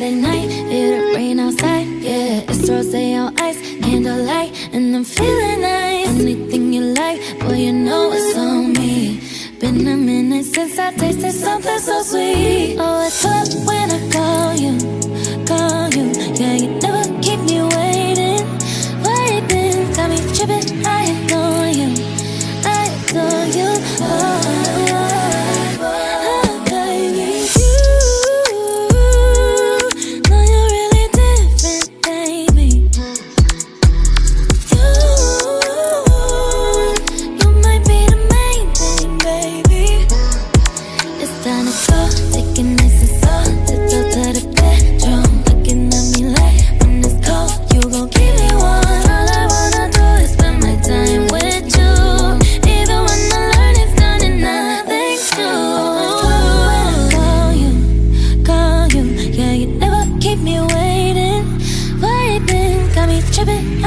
Friday night, it'll rain outside. Yeah, it's rosé on ice, candlelight, and I'm feeling nice. Anything you like, boy, you know it's on me. Been a minute since I tasted something so sweet. Oh, it's up when I call you, call you. Yeah, you never keep me waiting. Waiting, got me tripping. I adore you, I adore you. Oh, baby, you know you're really different, baby. You might be the main thing, baby. It's time to go, take it nice and slow. Tiptoe to the bedroom, looking at me like when it's cold, you gon' keep me warm. All I wanna do is spend my time with you, even when I learn it's done and nothing's new. When I call you, yeah, you never keep me waiting. Waiting, got me tripping.